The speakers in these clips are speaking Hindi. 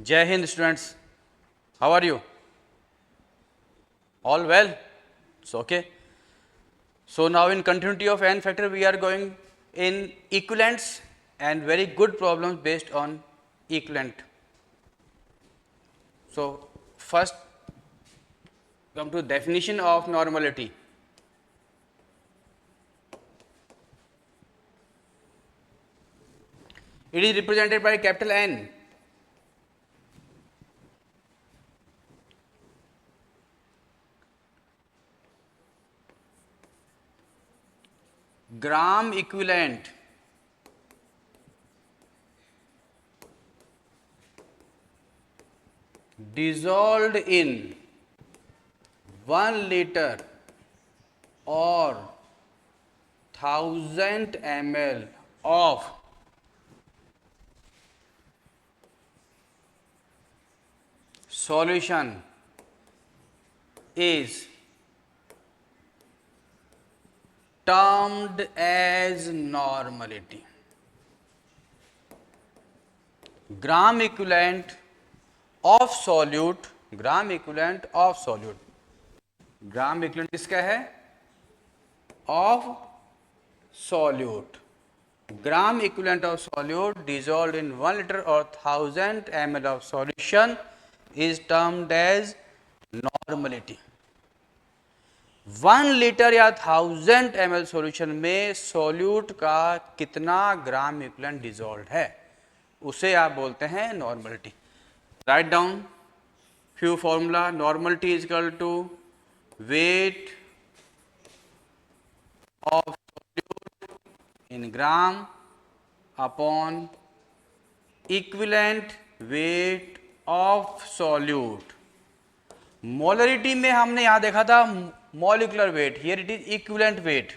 Jai Hind students, how are you? All well? So okay. So now in continuity of n factor we are going in equivalents and very good problems based on equivalent. So first come to definition of normality. It is represented by capital N. Gram equivalent dissolved in 1 liter or 1000 ml of solution is termed as normality. Gram equivalent of solute, gram equivalent of solute, gram equivalent किसका है? Of solute. Gram equivalent of solute dissolved in 1 liter or 1000 ml of solution is termed as normality. 1 litre या 1000 ml सॉल्यूशन में सॉल्यूट का कितना ग्राम इक्विवेलेंट डिसॉल्व है उसे आप बोलते हैं normality. Write down few formula. Normality is equal to weight of solute in gram upon equivalent weight of solute. Molarity में हमने यहां देखा था molecular weight, here it is equivalent weight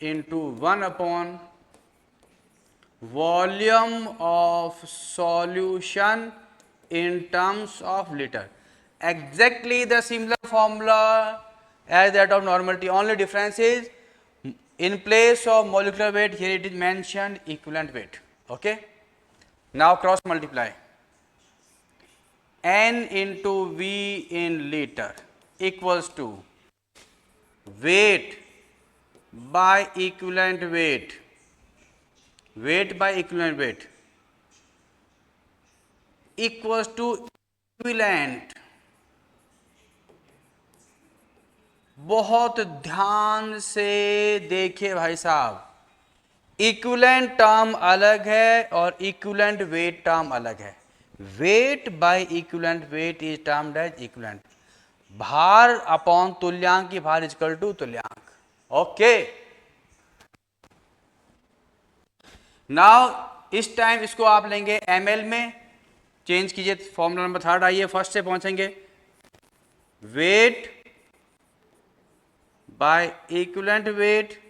into 1 upon volume of solution in terms of liter. Exactly the similar formula as that of normality, only difference is in place of molecular weight here it is mentioned equivalent weight. Okay, now cross multiply. N into V in liter equals to weight by equivalent weight, weight by equivalent weight equals to equivalent. बहुत ध्यान से देखिए भाई साहब, इक्विवेलेंट टर्म अलग है और इक्विवेलेंट वेट टर्म अलग है. Weight by equivalent weight is termed as equivalent. भार अपॉन तुल्यांक की भार इजकल टू तुल्यांक. ओके, नाउ इस टाइम इसको आप लेंगे ml में, चेंज कीजिए. फॉर्मूला नंबर 3 आइए, फर्स्ट से पहुंचेंगे. Weight by equivalent weight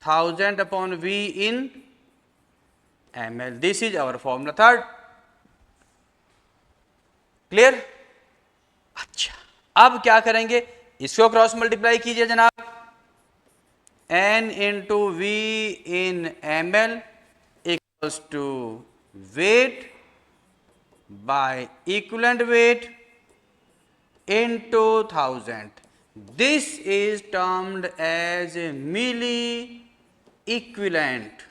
1000 upon V in ml. This is our formula 3. Clear? अच्छा, अब क्या करेंगे, इसको क्रॉस मल्टीप्लाई कीजिए जनाब. n into V in ml equals to weight by equivalent weight into 1000. This is termed as milli equivalent.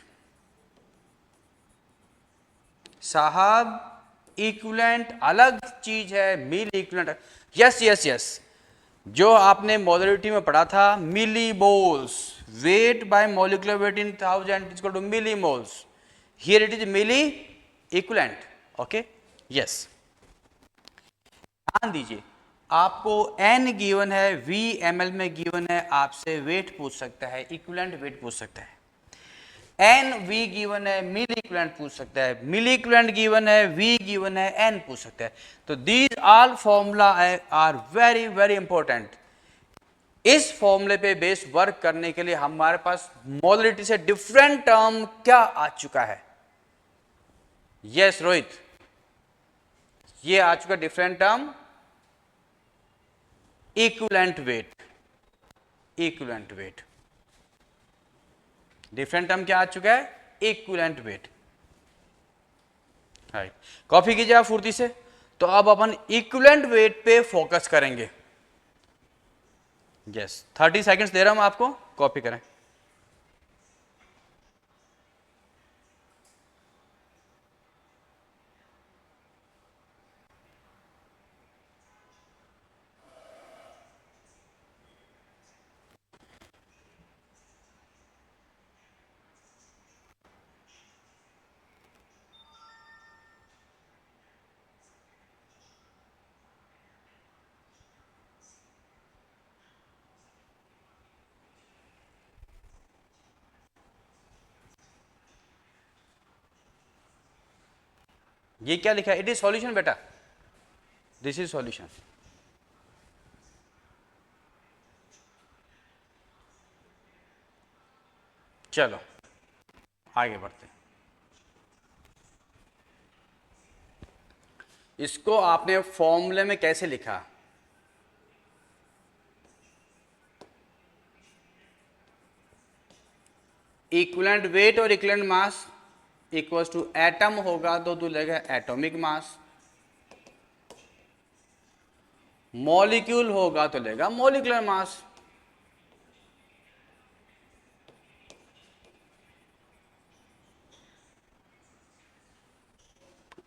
साहब इक्विवेलेंट अलग चीज है, milli equivalent. Yes yes yes, जो आपने मोलरिटी में पढ़ा था milli moles, weight by molecular weight in 1000 is equal to milli moles. Here it is milli equivalent. Okay, yes. ध्यान दीजिए, आपको n गिवन है, v ml में गिवन है, आपसे वेट पूछ सकता है, इक्विवेलेंट वेट पूछ सकता है. n v गिवन है, मिली इक्विवेलेंट पूछ सकता है, मिली इक्विवेलेंट गिवन है, v गिवन है, n पूछ सकता है. तो these all formula are very very important. इस फॉर्मूले पे बेस वर्क करने के लिए हमारे पास मोलरिटी से डिफरेंट टर्म क्या आ चुका है. यस रोहित, ये आ चुका different term equivalent weight. Equivalent weight different term क्या आ चुका है, इक्विवेलेंट वेट. राइट, कॉपी कीजिए आप फुर्ती से। तो अब अपन इक्विवेलेंट वेट पे फोकस करेंगे। यस, 30 सेकंड्स दे रहा हूं आपको, कॉपी करें। ये क्या लिखा है? इट इज सॉल्यूशन बेटा, दिस इज सॉल्यूशन। चलो आगे बढ़ते हैं। इसको आपने फॉर्मूले में कैसे लिखा? इक्विवेलेंट वेट और equivalent mass equals to atom होगा तो लगेगा एटॉमिक मास, मॉलिक्यूल होगा तो लेगा मॉलिक्यूलर मास।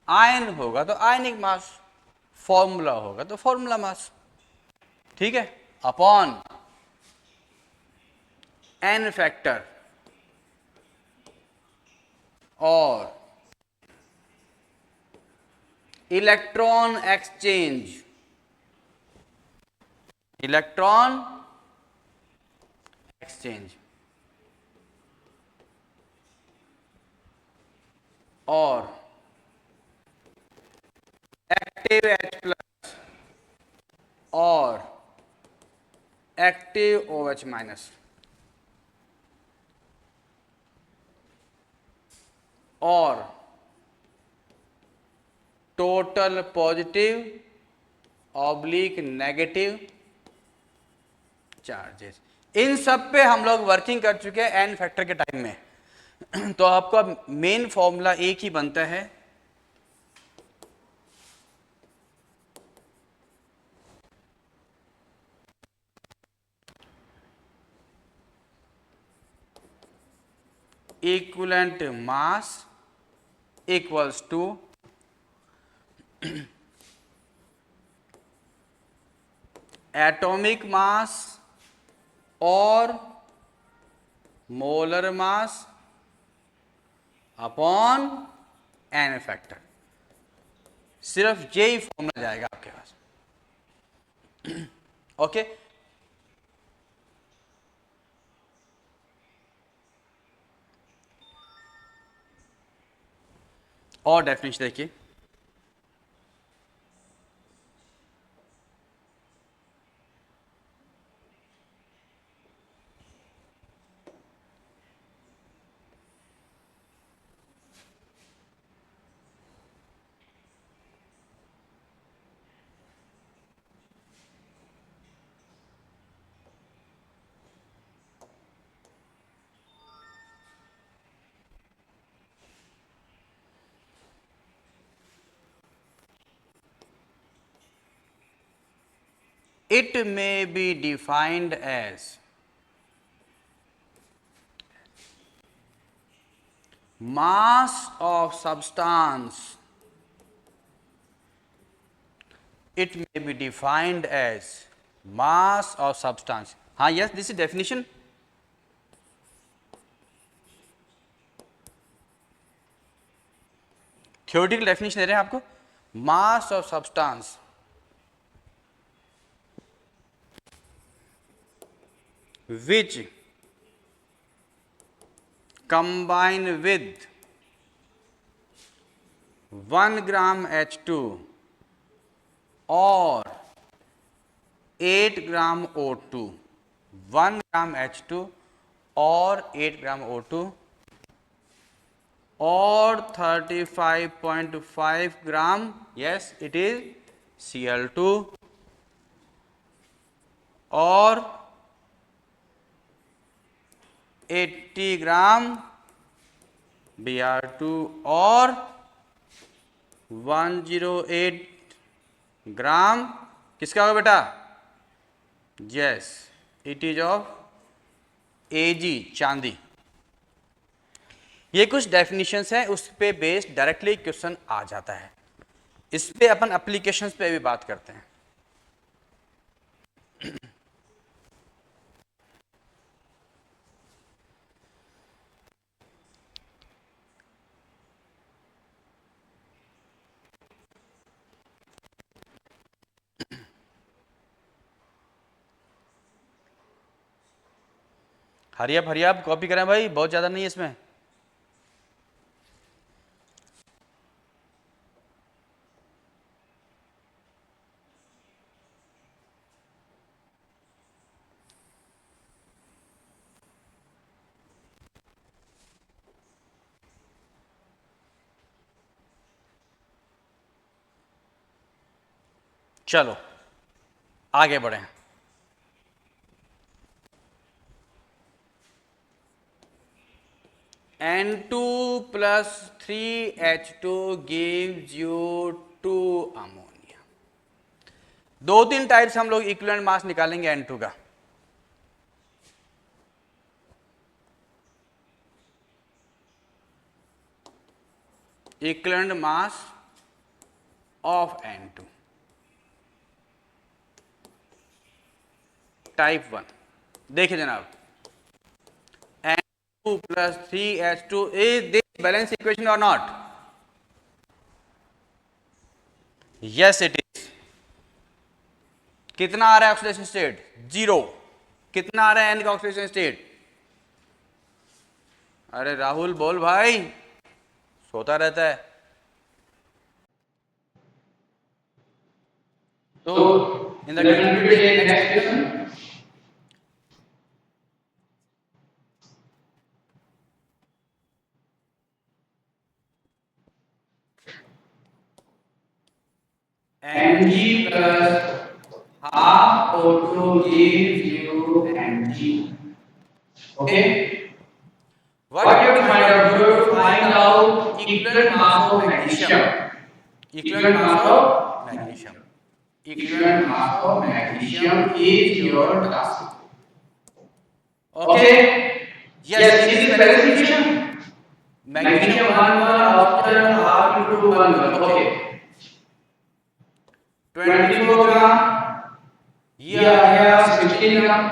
आयन होगा तो आयनिक मास, फॉर्मूला होगा तो फॉर्मूला मास। ठीक है, अपॉन एन फैक्टर और इलेक्ट्रॉन एक्सचेंज, इलेक्ट्रॉन एक्सचेंज और एक्टिव H प्लस और एक्टिव OH माइनस और total positive oblique negative charges. इन सब पे हम लोग वर्किंग कर चुके हैं एन फैक्टर के टाइम में। तो आपका मेन फॉर्मूला एक ही बनता है, equivalent mass equals to atomic mass और molar mass upon n factor. सिर्फ यही फॉर्मूला जाएगा आपके पास। ओके और डेफिनेशन देखिए, it may be defined as mass of substance. It may be defined as mass of substance. हाँ, yes, this is definition. Theoretical definition दे रहे हैं आपको। Mass of substance which combine with 1 gram H2 or 8 gram O2, 1 gram H2 और 8 gram O2 और 35.5 ग्राम, yes it is Cl2 और 80 ग्राम Br2 और 108 ग्राम किसका होगा बेटा? Yes, it is of Ag, चांदी। ये कुछ डेफिनेशंस हैं, उस पे बेस्ड डायरेक्टली क्वेश्चन आ जाता है। इस पे अपन एप्लीकेशंस पे भी बात करते हैं। हरियाप कॉपी करें भाई, बहुत ज्यादा नहीं है इसमें। चलो आगे बढ़े। N2 plus 3H2 gives you 2 ammonia. दो तीन टाइप्स हम लोग इक्विवेलेंट मास निकालेंगे N2 का। Equivalent mass of N2 type 1। देखिए जनाब, N2 plus 3H2 is this balance equation or not? Yes it is। कितना आ रहा है ऑक्सीडेशन स्टेट? 0। कितना आ रहा है N का ऑक्सीडेशन स्टेट? अरे राहुल बोल भाई, सोता रहता है। तो in the next question Mg plus half O2 gives you Mg. Okay. What you have to find out? You have to find out equivalent mass of magnesium. Equivalent mass of magnesium. Equivalent mass of magnesium is your task. Okay. Yes, it is balance equation. Magnesium 1 1 oxygen half into 1 1. Okay. 24 ग्राम, ये आ गया 16 ग्राम।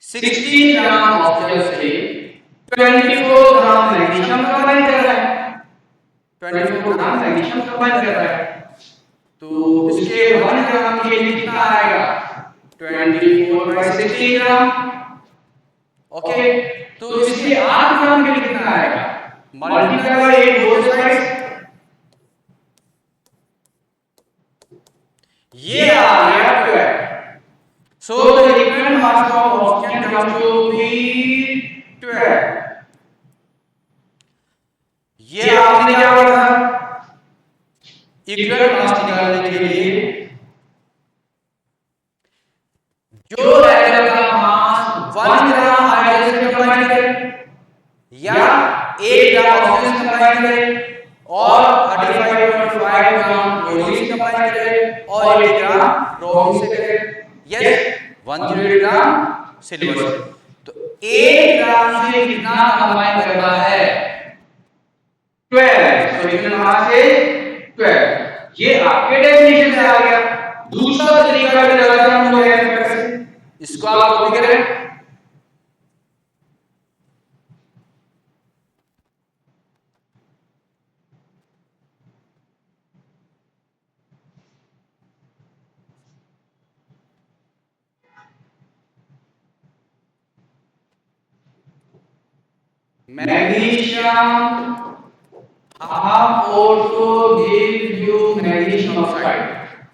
16 ग्राम ऑक्सीजन से 24 ग्राम मैग्नीशियम कंबाइन कर रहा है। 24 ग्राम मैग्नीशियम कंबाइन कर रहा है, तो इसके 1 ग्राम के लिए कितना आएगा? 24/16 ग्राम। ओके, तो इसके 8 ग्राम के लिए कितना आएगा? Multiply by 8 both sides. ये आ गया 12। So the equivalent mass of oxygen comes to be 12। ये आपने क्या पढ़ा था? इक्विवेलेंट मास निकालने के लिए जो एटम का मास 1 ग्राम हाइड्रोजन से कंबाइन करे या 1 ग्राम ऑक्सीजन से कंबाइन करे और 35.5 ग्राम क्लोरीन से कंबाइन करे और 1 ग्राम ब्रोमीन से करे। यस, 108 ग्राम सिल्वर से। तो 1 ग्राम से कितना कंबाइन करता है? 12। तो इक्विवेलेंट मास है 12। ये आपके डेफिनेशन से आ गया। दूसरा तरीका भी लगाता हूं मैं ऐसे कैसे, इसको आप कॉपी करें। Magnesium half O2 gives you magnesium oxide।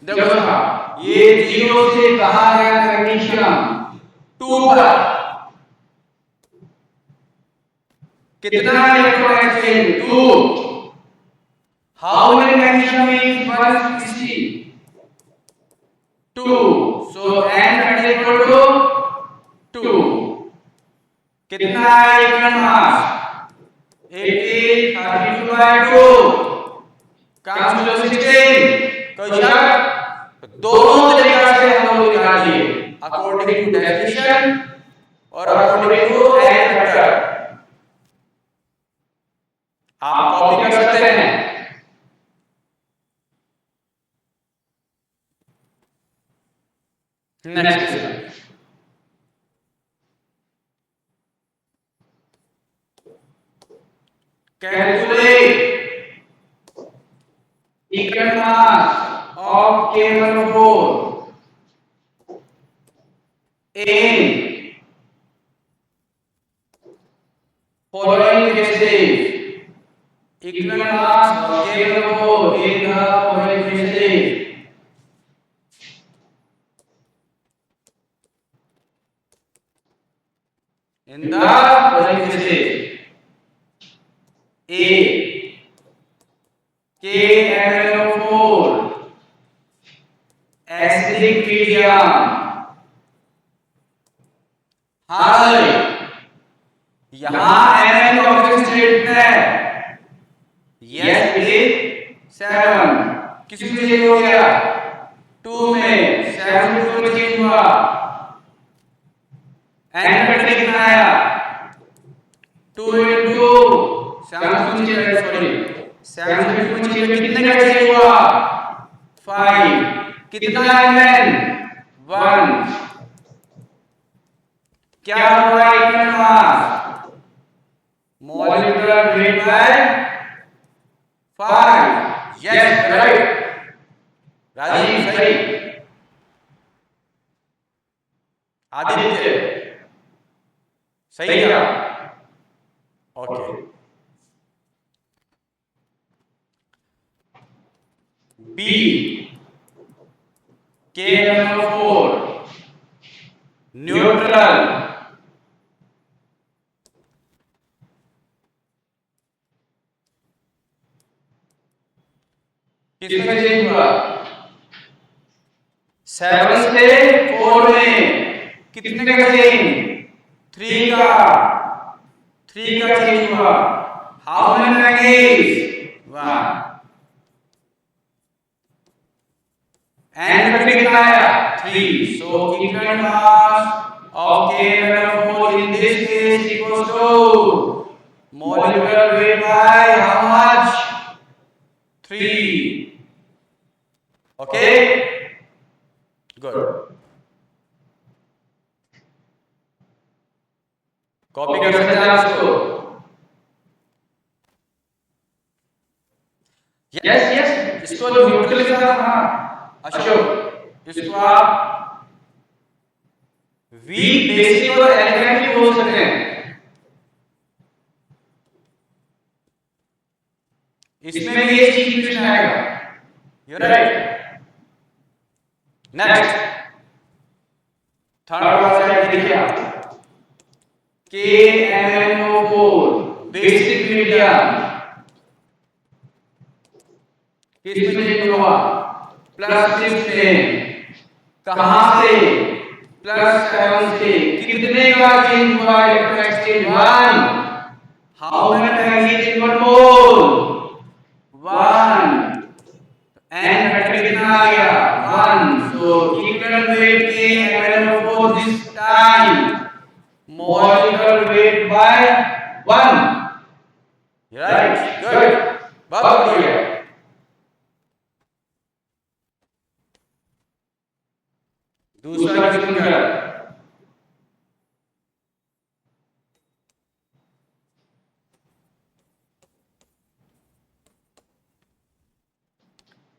देखो ना, ये 0 से कहा गया मैग्नीशियम 2 पर कितना electron exchange? 2। How many magnesium is 160? 2। So N is equal to 2। कितना है इक्विवेलेंट मास? 32/2। कहाँ 16 कोई शक? तो दोनों तरीका से हम लोग निकालिए, अकॉर्डिंग टू डेफिनेशन और अकॉर्डिंग टू एन फैक्टर। आप कॉपी कर सकते हैं। Next question, calculate equal mass of K1O4 in following cases. Equal mass of K1O4 in the following cases. In the following cases: A. KMnO4 acidic medium. हाँ यहाँ Mn का ऑक्सीजन कितना है? Yes it is 7. किसमें चेंज हो गया? 2 में 7 2 में चेंज हुआ। N फैक्टर कितना आया? 2 into 7 कितने का चेंज हुआ? 5। कितना Mn? 1। क्या हुआ equal mass? Molecular weight by 5। Yes right, Rajeev सही। आदित्य सही क्या? ओके। बी KMnO4 न्यूट्रल किसमें चेंज हुआ? 7 से 4 में। कितने का चेंज? 3 का। 3 का चेंज हुआ। How many manganese? 1। N factor कितना आया? 3। So equal mass of KMnO4 in this case equals to molecular weight by how much? 3. Okay? Good. Copy कर सकते हैं आप इसको? यस यस, इसको न्यूट्रल के साथ। हाँ अशोक, इसको आप वीक बेसिक और एलिमेंट भी बोल सकते हैं। इसमें भी ये चीज क्वेश्चन आएगा। You right. नेक्स्ट थर्ड वाला देखिए आप, KMnO4 बेसिक मीडियम किसमें चेंज हुआ? +6 में। कहां से? +7 से। कितने का चेंज हुआ? Electron exchange 1। How many manganese in 1 mole? 1। N factor कितना आ गया? 1। So equal weight KMnO4 this time molecular weight by 1। Right good, बहुत बढ़िया। दूसरा क्वेश्चन क्या?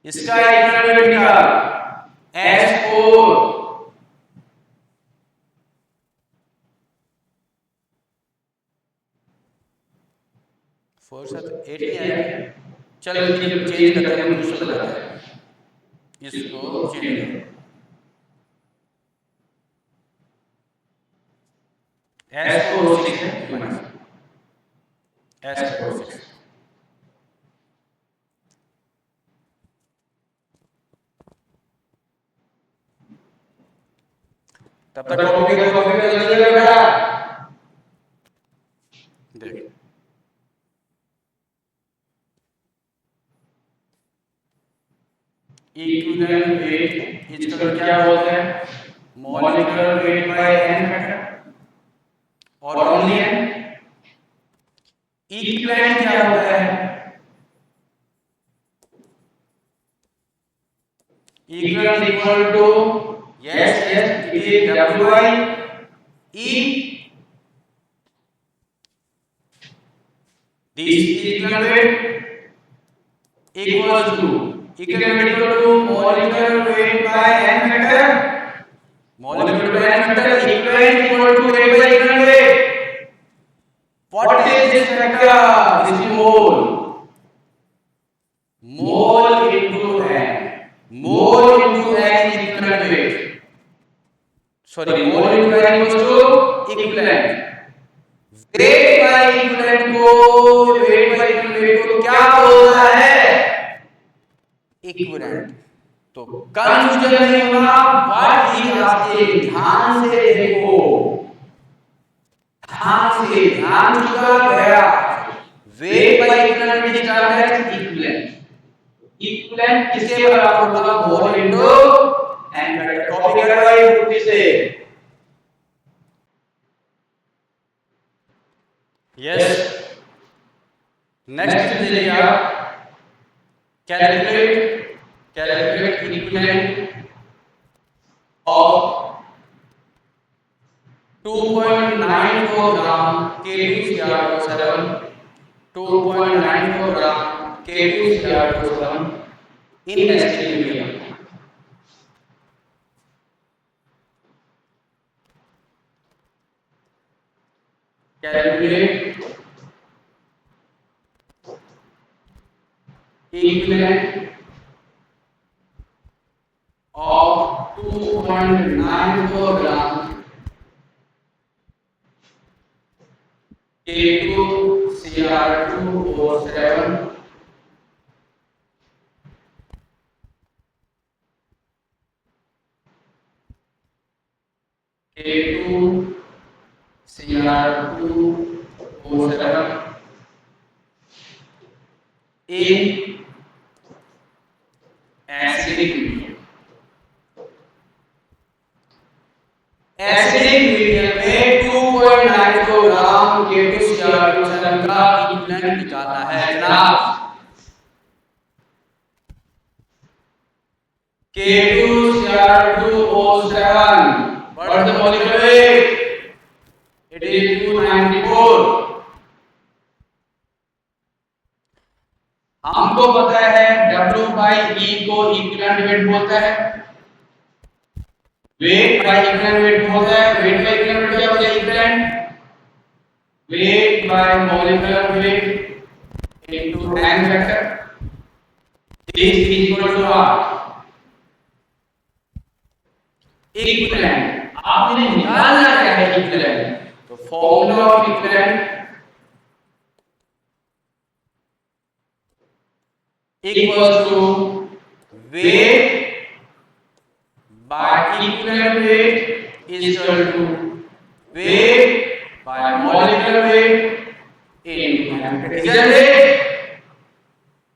इसका इक्वल वेट निकाल। S4 4 साथ 8 नहीं आएगा। चलो चेंज करते हैं, हम दूसरा लगाते हैं। इसको चेंज करो। S4O6 है, S4O6। तब तक कॉपी कर जल्दी बेटा। देख इक्विवेलेंट वेट इजकल टू क्या बोलते हैं, molecular weight by n factor, और ओनली एन। इक्विवेलेंट क्या होता है, equivalent equal to, yes yes, it is W by E, this equivalent weight equals to, equivalent weight equal to molecular weight by n factor, molecular weight by n factor, equivalent equal to weight by equivalent weight. What is this factor? This is mole, mole into n, mole into n is equivalent weight, sorry, mole into n equals to equivalent, wait by equivalent को, वेट बाय इक्विवेलेंट को क्या बोलता है, इक्विवेलेंट। तो कंफ्यूजन नहीं होगा, व्हाट ही आस्किंग, ध्यान से देखो, ध्यान से, ध्यान चुका गया, weight by equivalent is termed as equivalent, equivalent किसके बराबर होगा, mole into n factor, copy करो भाई बुक से, यस। नेक्स्ट देखिए आप, calculate, calculate equivalent of 2.94 gram K2Cr7, 2.94 gram K2Cr7 in acidic medium, कैलकुलेट equivalent of 2.94 gram K2Cr2O7 K2Cr2O7 in acidic medium, acidic medium में 2.94 ग्राम K2Cr7 का इक्विवेलेंट निकालना है जनाब, K2Cr2O7, what is the molecular weight, it is 294, हमको पता है W बाई E को इक्विवेलेंट वेट बोलता है, वेट बाई इक्विवेलेंट वेट बोलता है, वेट बाई इक्विवेलेंट वेट क्या होता है, equivalent weight by molecular weight into n factor, this is equal to what, equivalent. आपने निकालना क्या है इक्विवेलेंट, तो formula of equivalent equals to weight by equivalent weight is equal to weight by molecular weight into n factor, isn't it?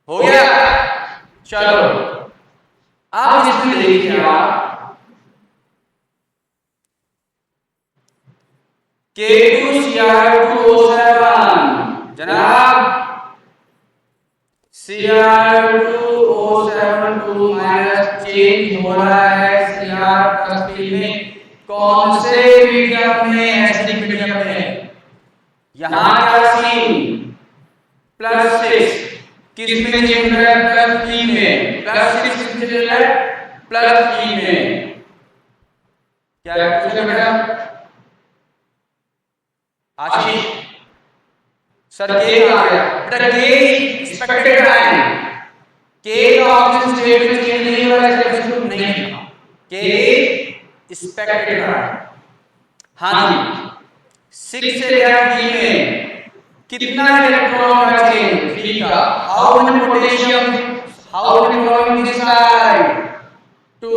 हो गया, चलो अब इसमें देखिए आप, K2Cr2O7 जनाब, Cr2O7 2 माइनस चेंज हो रहा है Cr+3 में, कौन से मीडियम में, एसिडिक मीडियम में, यहां क्या सीन +6, किस में चेंज हो रहा है, +3 में, +6 किस में चेंज हो रहा है, +3 में, क्या पूछा बेटा आशीष, सर के आ गया बेटा, के एक्सपेक्टेड टाइम, के का ऑक्सीजन स्टेट में चेंज नहीं हो रहा है, इसलिए नहीं लिखा, के एक्सपेक्टेड टाइम। हां जी, 6 से लेकर 3 में कितना इलेक्ट्रॉन का चेंज, 3 का, how many potassium, how many chlorine this side, 2,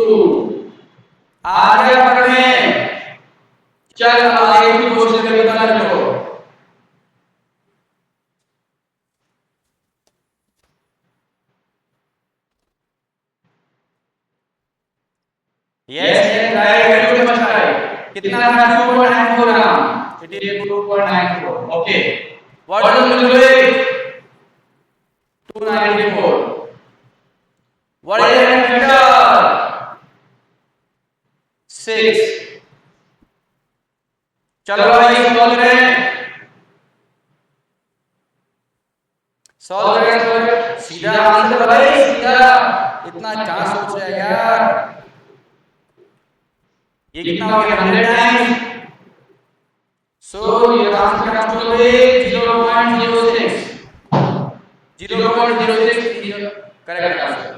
आ गया पर में, चल आगे की क्वेश्चन में बता दो, Yes, yes, try, very much try. कितना था 2.94 ग्राम? It is 2.94. Okay. What is the molecular weight? 294. What is the energy factor? 6. चलो भाई सॉल्व करें। सॉल्व करें, सीधा आंसर भाई, सीधा। इतना कहाँ सोच रहे यार? ये कितना हो गया? 100 times. So your answer comes to be 0.06. 0.06 is your correct answer.